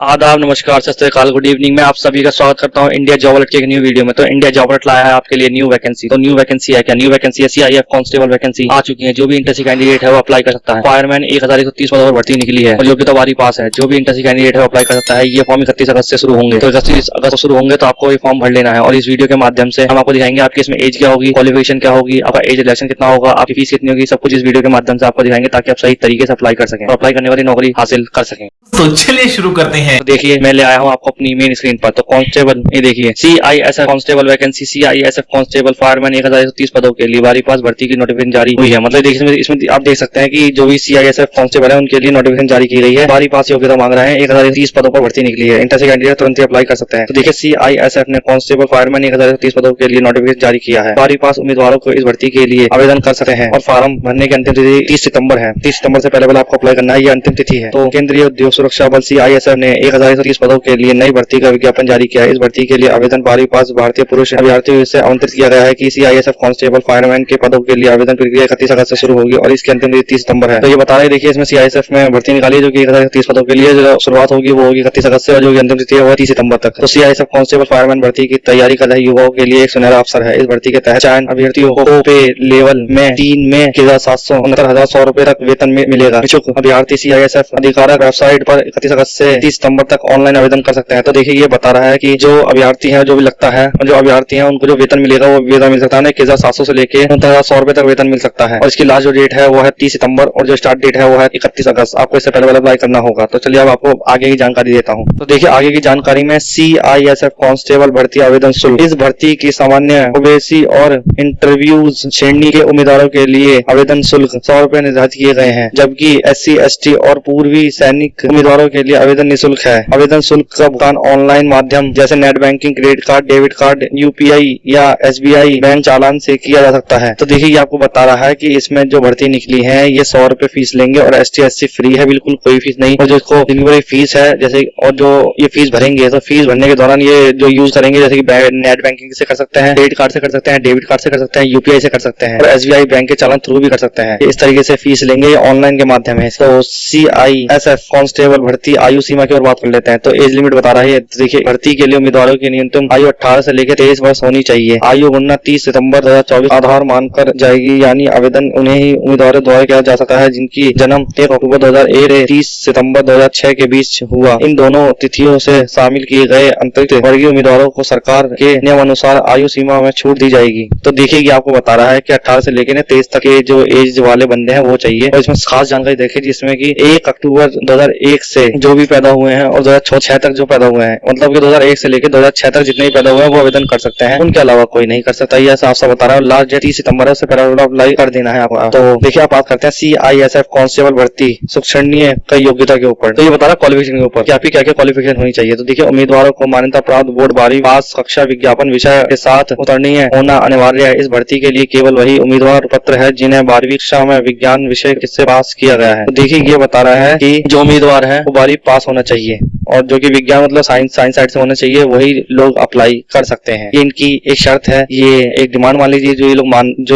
आदाब, नमस्कार, सत श्री अकाल, गुड इवनिंग। मैं आप सभी का स्वागत करता हूं इंडिया जॉब अलर्ट के एक न्यू वीडियो में। तो इंडिया जॉब अलर्ट लाया है आपके लिए न्यू वैकेंसी। तो न्यू वैकेंसी है क्या? न्यू वैकेंसी है सीआईएफ कांस्टेबल वैकेंसी आ चुकी है। जो भी इंटर सी कैंडिडेट है वो अप्लाई कर सकता है। फायरमैन 1130 पदों पर भर्ती निकली है और योग्यता 12वीं पास है। जो भी इंटर सी कैंडिडेट है वो अप्लाई कर सकता है। ये फॉर्म 31 अगस्त से शुरू होंगे। तो 31 अगस्त शुरू होंगे तो आपको ये फॉर्म भर लेना है और इस वीडियो के माध्यम से हम आपको दिखाएंगे आपकी इसमें एज क्या होगी, क्वालिफिकेशन क्या होगी, आपका एज रिलेक्शन कितना होगा, आपकी फीस कितनी होगी, सब कुछ इस वीडियो के माध्यम से आपको दिखाएंगे ताकि आप सही तरीके से अप्लाई कर सकें और अप्लाई करने वाली नौकरी हासिल कर सकें। तो चलिए शुरू करते हैं। तो देखिए मैं ले आया हूँ आपको अपनी मेन स्क्रीन पर। तो कांस्टेबल ये देखिए CISF constable vacancy, CISF constable fireman 1130 पदों के लिए 12वीं पास भर्ती की नोटिफिकेशन जारी हुई है। मतलब देखिए इसमें आप देख सकते हैं कि जो भी सीआईएसएफ कांस्टेबल है उनके लिए नोटिफिकेशन जारी की गई है। 12वीं पास योग्यता मांग रहे हैं। 1130 पदों पर भर्ती निकली है। इंटर से कैंडिडेट तुरंत ही अप्लाई कर सकते हैं। तो देखिए सीआईएसएफ ने कांस्टेबल फायरमैन 1130 पदों के लिए नोटिफिकेशन जारी किया है। 12वीं पास उम्मीदवारों को इस भर्ती के लिए आवेदन कर सकते हैं और फॉर्म भरने की अंतिम तिथि 30 सितंबर है। 30 सितंबर से पहले आपको अप्लाई करना है, ये अंतिम तिथि है। तो केंद्रीय उद्योग सुरक्षा बल सीआईएसएफ ने 1130 पदों के लिए नई भर्ती का विज्ञापन जारी किया है। इस भर्ती के लिए आवेदन 12वीं पास भारतीय पुरुष अभ्यर्थियों से आमंत्रित किया गया है कि सीआईएसएफ कांस्टेबल फायरमैन के पदों के लिए आवेदन प्रक्रिया 31 अगस्त से शुरू होगी और इसकी अंतिम तिथि 30 सितंबर है। तो ये बता रहे देखिए इसमें सीआईएसएफ में भर्ती निकाली है जो कि 1130 पदों के लिए जो शुरुआत होगी वो होगी 31 अगस्त से और जो अंतिम तिथि है वो 30 सितंबर तक। तो सीआईएसएफ कांस्टेबल फायरमैन भर्ती की तैयारी कर रहे युवाओं के लिए एक सुनहरा अवसर है। इस भर्ती के तहत चयन अभ्यर्थियों को पे लेवल में 3 में 769,100 रुपए तक वेतन मिलेगा। इच्छुक अभ्यर्थी सीआईएसएफ अधिकारिक वेबसाइट पर 31 अगस्त से 30 सितंबर तक ऑनलाइन आवेदन कर सकते हैं। तो देखिए ये बता रहा है कि जो अभ्यर्थी है जो भी लगता है जो अभ्यर्थी है उनको जो वेतन मिलेगा वो वेतन मिल सकता है 1700 से लेके 9,100 रुपए तक वेतन मिल सकता है और इसकी लास्ट जो डेट है वो है 30 सितंबर और जो स्टार्ट डेट है वो है 31 अगस्त। आपको इससे पहले अप्लाई करना होगा। तो चलिए अब आपको आगे की जानकारी देता हूँ। तो देखिए आगे की जानकारी में सीआईएसएफ कांस्टेबल भर्ती आवेदन शुल्क। इस भर्ती की सामान्य ओबीसी और इंटरव्यूज श्रेणी के उम्मीदवारों के लिए आवेदन शुल्क 100 रुपए निर्धारित किए गए हैं, जबकि SC ST और पूर्वी सैनिक उम्मीदवारों के लिए आवेदन निःशुल्क है। आवेदन शुल्क का भुगतान ऑनलाइन माध्यम जैसे net banking, credit card, debit card, UPI या एसबीआई बैंक चालान से किया जा सकता है। तो देखिए ये आपको बता रहा है कि इसमें जो भर्ती निकली है ये 100 रुपए फीस लेंगे और ST SC फ्री है, बिल्कुल कोई फीस नहीं। और जो इसको डिलीवरी फीस है जैसे और जो ये फीस भरेंगे तो फीस भरने के दौरान ये जो यूज करेंगे जैसे कि नेट बैंकिंग से कर सकते हैं, क्रेडिट कार्ड से कर सकते हैं, डेबिट कार्ड से कर सकते हैं, यूपीआई से कर सकते हैं और एसबीआई बैंक के चालान थ्रू भी कर सकते हैं। इस तरीके से फीस लेंगे ऑनलाइन के माध्यम है। तो सीआईएसएफ कांस्टेबल भर्ती आयु सीमा की और बात कर लेते हैं। तो एज लिमिट बता रहा है। देखिए भर्ती के लिए उम्मीदवारों की न्यूनतम आयु 18 से लेकर 23 वर्ष होनी चाहिए। आयु गणना 30 सितंबर 2024 आधार मानकर जाएगी, यानी आवेदन उन्हें ही उम्मीदवारों द्वारा किया जा सकता है जिनकी जन्म 1 अक्टूबर 2001 से 30 सितंबर 2006 के बीच हुआ। इन दोनों तिथियों से शामिल किए गए अंतरिक्त वर्गीय उम्मीदवारों को सरकार के नियमानुसार आयु सीमा में छूट दी जाएगी। तो देखिए ये आपको बता रहा है कि 18 से लेकर 23 तक के जो एज वाले बंदे हैं वो चाहिए। और इसमें खास जानकारी देखिए जिसमें कि 1 अक्टूबर 2001 से जो भी पैदा हुए हैं और 2006 तक जो पैदा हुए हैं, मतलब कि 2001 से लेकर 2006 तक जितने भी पैदा हुए हैं वो आवेदन कर सकते हैं, उनके अलावा कोई नहीं कर सकता। ये साफ साफ बता रहा है। लास्ट डेट 30 सितंबर है, उससे पहले अप्लाई कर देना है आपको। तो देखिए आप बात करते हैं सीआईएसएफ कांस्टेबल भर्ती सुक्षणीय का योग्यता के ऊपर। तो ये बता रहा है क्वालिफिकेशन के ऊपर कि आपकी क्या क्या क्वालिफिकेशन होनी चाहिए। तो देखिए उम्मीदवारों को मान्यता प्राप्त बोर्ड 12वीं पास कक्षा विज्ञापन विषय के साथ उत्तीर्ण होना अनिवार्य है। इस भर्ती के लिए केवल वही उम्मीदवार पात्र है जिन्हें 12वीं कक्षा में विज्ञान विषय से पास किया गया है। तो देखिए ये बता रहा है कि जो उम्मीदवार है वो 12वीं पास होना चाहिए और जो कि विज्ञान मतलब साइंस साइड से होना चाहिए वही लोग अप्लाई कर सकते हैं। ये इनकी एक शर्त है, ये एक डिमांड मान लीजिए जो ये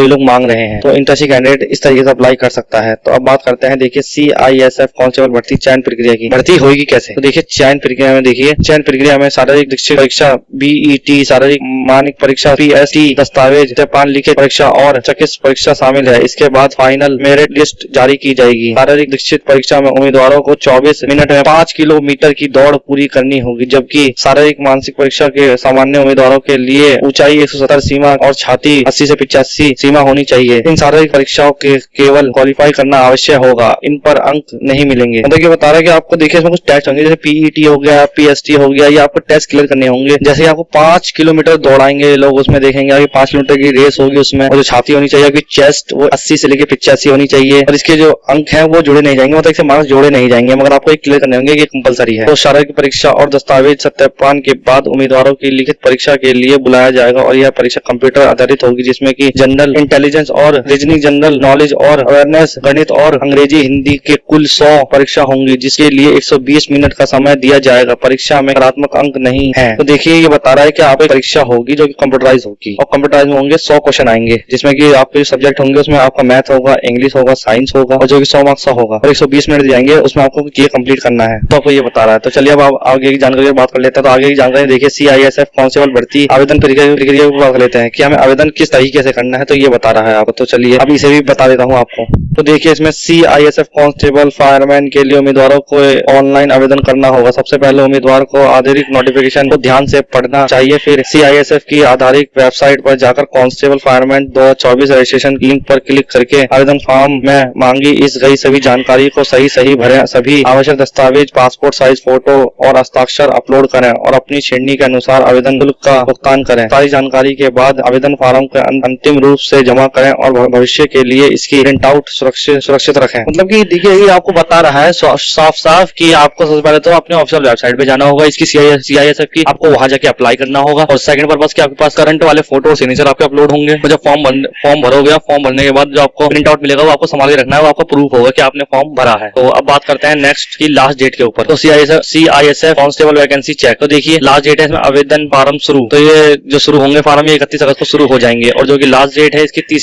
लोग मांग रहे हैं। तो इंटरेस्टेड कैंडिडेट इस तरीके से अप्लाई कर सकता है। तो अब बात करते हैं देखिए सीआईएसएफ कांस्टेबल भर्ती चयन प्रक्रिया की। भर्ती होगी कैसे? तो देखिए चयन प्रक्रिया में देखिए चयन प्रक्रिया में शारीरिक दीक्षित परीक्षा, बीईटी शारीरिक मानक परीक्षा, पीएसटी दस्तावेज सत्यापन, लिखित परीक्षा और चिकित्सा परीक्षा शामिल है। इसके बाद फाइनल मेरिट लिस्ट जारी की जाएगी। शारीरिक दीक्षित परीक्षा में उम्मीदवारों को 24 मिनट में 5 किलोमीटर की दौड़ पूरी करनी होगी, जबकि शारीरिक मानसिक परीक्षा के सामान्य उम्मीदवारों के लिए ऊंचाई 170 सीमा और छाती 80 से 85 सीमा होनी चाहिए। इन शारीरिक परीक्षाओं के केवल क्वालिफाई करना आवश्यक होगा, इन पर अंक नहीं मिलेंगे। मतलब ये बता रहा है कि आपको देखिए इसमें कुछ टेस्ट होंगे जैसे पीईटी हो गया, पीएसटी हो गया, ये आपको टेस्ट क्लियर करने होंगे। जैसे आपको 5 किलोमीटर दौड़ाएंगे लोग, उसमें देखेंगे आपकी 5 किलोमीटर की रेस होगी उसमें, और जो छाती होनी चाहिए आपकी चेस्ट वो 80 से लेकर 85 होनी चाहिए और इसके जो अंक हैं वो जुड़े नहीं जाएंगे, मतलब इससे मार्क्स जोड़े नहीं जाएंगे, मगर आपको एक क्लियर करने होंगे कि कंपलसरी है। तो शारीरिक परीक्षा और दस्तावेज सत्यापन के बाद उम्मीदवारों की लिखित परीक्षा के लिए बुलाया जाएगा और यह परीक्षा कंप्यूटर आधारित होगी, जिसमें कि जनरल इंटेलिजेंस और रीजनिंग, जनरल नॉलेज और अवेयरनेस, गणित और अंग्रेजी हिंदी के कुल 100 परीक्षा होंगी, जिसके लिए 120 मिनट का समय दिया जाएगा। परीक्षा में नकारात्मक अंक नहीं है। तो देखिए ये बता रहा है कि आप एक परीक्षा होगी जो कि कंप्यूटराइज होगी और कंप्यूटराइज में होंगे 100 क्वेश्चन आएंगे, जिसमें कि आपके जो सब्जेक्ट होंगे उसमें आपका मैथ होगा, इंग्लिश होगा, साइंस होगा और जो कि 100 मार्क्स का होगा और 120 मिनट जाएंगे उसमें आपको ये कंप्लीट करना है। तो आपको ये बता रहा है। तो चलिए अब आगे की जानकारी की बात कर लेते हैं। तो आगे की जानकारी देखिए, CISF कांस्टेबल भर्ती आवेदन प्रक्रिया की बात कर लेते हैं कि हमें आवेदन किस तरीके से करना है। तो ये बता रहा है आपको, तो चलिए अब इसे भी बता देता हूँ आपको। तो देखिए इसमें CISF कांस्टेबल फायरमैन के लिए उम्मीदवारों को ऑनलाइन आवेदन करना होगा। सबसे पहले उम्मीदवार को आधिकारिक नोटिफिकेशन को ध्यान से पढ़ना चाहिए। फिर CISF की आधिकारिक वेबसाइट पर जाकर कांस्टेबल फायरमैन 2024 रजिस्ट्रेशन लिंक पर क्लिक करके आवेदन फॉर्म में मांगी इस गई सभी जानकारी को सही भरें। सभी आवश्यक दस्तावेज, पासपोर्ट साइज फोटो और हस्ताक्षर अपलोड करें और अपनी श्रेणी के अनुसार आवेदन शुल्क का भुगतान करें। सारी जानकारी के बाद आवेदन फॉर्म को अंतिम रूप से जमा करें और भविष्य के लिए इसकी प्रिंट आउट सुरक्षित रखें। मतलब कि देखिए ये आपको बता रहा है साफ कि आपको सबसे पहले तो अपने ऑफिशियल वेबसाइट पे जाना होगा इसकी CISF की, आपको वहां जाके अप्लाई करना होगा। और सेकंड पर्पस कि आपके पास करंट वाले फोटो और सिग्नेचर आपके अपलोड होंगे। तो जब फॉर्म भरोगे, फॉर्म भरने के बाद जो आपको प्रिंट आउट मिलेगा वो आपको संभाल के रखना है, वो आपका प्रूफ होगा कि आपने फॉर्म भरा है। तो अब बात करते हैं नेक्स्ट की लास्ट डेट के ऊपर। तो CISF कांस्टेबल वैकेंसी चेक। तो देखिए लास्ट डेट है इसमें आवेदन फॉर्म शुरू, तो ये जो शुरू होंगे फॉर्म ये 31 अगस्त को शुरू हो जाएंगे। और जो कि लास्ट डेट है इसकी 30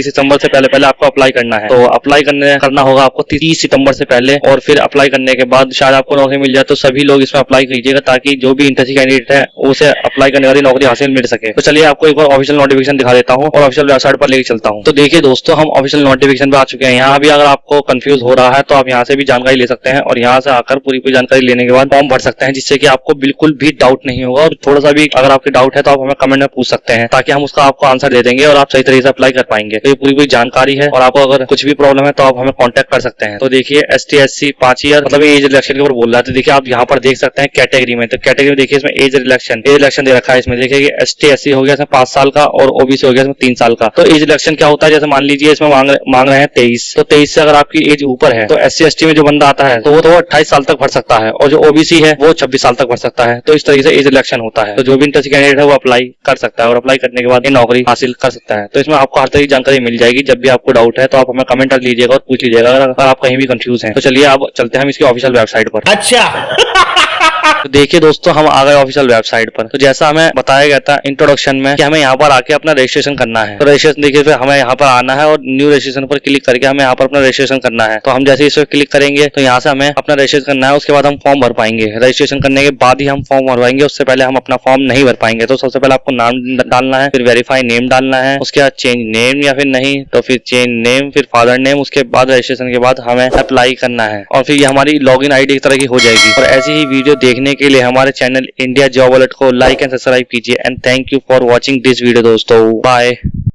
सितंबर से पहले आपको अप्लाई करना है। तो अप्लाई करना होगा आपको 30 सितंबर से पहले। और फिर अप्लाई करने के बाद शायद आपको नौकरी मिल जाए, तो सभी लोग इसमें अप्लाई कीजिएगा ताकि जो भी इंटरेस्टेड कैंडिडेट है उसे अप्लाई करने वाली नौकरी हासिल मिल सके। तो चलिए आपको एक बार ऑफिशियल नोटिफिकेशन दिखा देता हूँ और ऑफिशियल वेबसाइट पर लेके चलता हूँ। तो देखिए दोस्तों, हम ऑफिशियल नोटिफिकेशन पे आ चुके हैं। यहाँ भी अगर आपको कंफ्यूज हो रहा है तो आप यहाँ से भी जानकारी ले सकते हैं और यहाँ से आकर पूरी जानकारी लेने के बाद फॉर्म भर सकते हैं, जिससे कि आपको बिल्कुल भी डाउट नहीं होगा। और थोड़ा सा भी अगर आपके डाउट है तो आप हमें कमेंट में पूछ सकते हैं, ताकि हम उसका आपको आंसर दे देंगे और आप सही तरीके से अप्लाई कर पाएंगे। तो ये पूरी जानकारी है और आपको अगर कुछ भी प्रॉब्लम है तो आप हमें कांटेक्ट कर सकते हैं। तो देखिए ST SC 5 ईयर मतलब एज रिलैक्सेशन के ऊपर बोल रहा है। तो देखिए आप यहाँ पर देख सकते हैं कैटेगरी में। तो कैटेगरी में देखिए इसमें एज रिलैक्सेशन दे रखा है। इसमें देखिए ST SC हो गया इसमें 5 साल का और OBC हो गया इसमें 3 साल का। तो एज रिलैक्सेशन क्या होता है, जैसे मान लीजिए इसमें मांग रहे हैं 23, तो 23 से अगर आपकी एज ऊपर है तो SC ST में जो बंदा आता है तो वो 28 साल तक भर सकता है, और जो OBC है वो 26 साल तक भर सकता है। तो इस तरीके से एज रिलैक्सेशन होता है। तो जो भी इंटरेस्टेड कैंडिडेट है वो अप्लाई कर सकता है और अप्लाई करने के बाद ये नौकरी हासिल कर सकता है। तो इसमें आपको हर तरह की जानकारी मिल जाएगी। जब भी आपको डाउट है तो आप हमें कमेंट कर लीजिएगा और पूछ लीजिएगा अगर आप कहीं भी कंफ्यूज हैं। तो चलिए अब चलते हैं हम इसकी ऑफिशियल वेबसाइट पर। अच्छा तो देखिए दोस्तों, हम आ गए ऑफिशियल वेबसाइट पर। तो जैसा हमें बताया गया था इंट्रोडक्शन में कि हमें यहाँ पर आके अपना रजिस्ट्रेशन करना है। तो रजिस्ट्रेशन देखिए फिर हमें यहाँ पर आना है और न्यू रजिस्ट्रेशन पर क्लिक करके हमें यहाँ पर अपना रजिस्ट्रेशन करना है। तो हम जैसे इस पर क्लिक करेंगे तो यहाँ से हमें अपना रजिस्ट्रेशन करना है। उसके बाद हम फॉर्म भर पाएंगे। रजिस्ट्रेशन करने के बाद ही हम फॉर्म भरवाएंगे, उससे पहले हम अपना फॉर्म नहीं भर पाएंगे। तो सबसे पहले आपको नाम डालना है, फिर वेरीफाई नेम डालना है, उसके बाद चेंज नेम या फिर नहीं तो फिर चेंज नेम, फिर फादर नेम। उसके बाद रजिस्ट्रेशन के बाद हमें अप्लाई करना है और फिर ये हमारी लॉगिन आईडी एक तरह की हो जाएगी। और ऐसी ही वीडियो देखने के लिए हमारे चैनल इंडिया जॉब अलर्ट को लाइक एंड सब्सक्राइब कीजिए। And thank you for watching this video दोस्तों। बाय।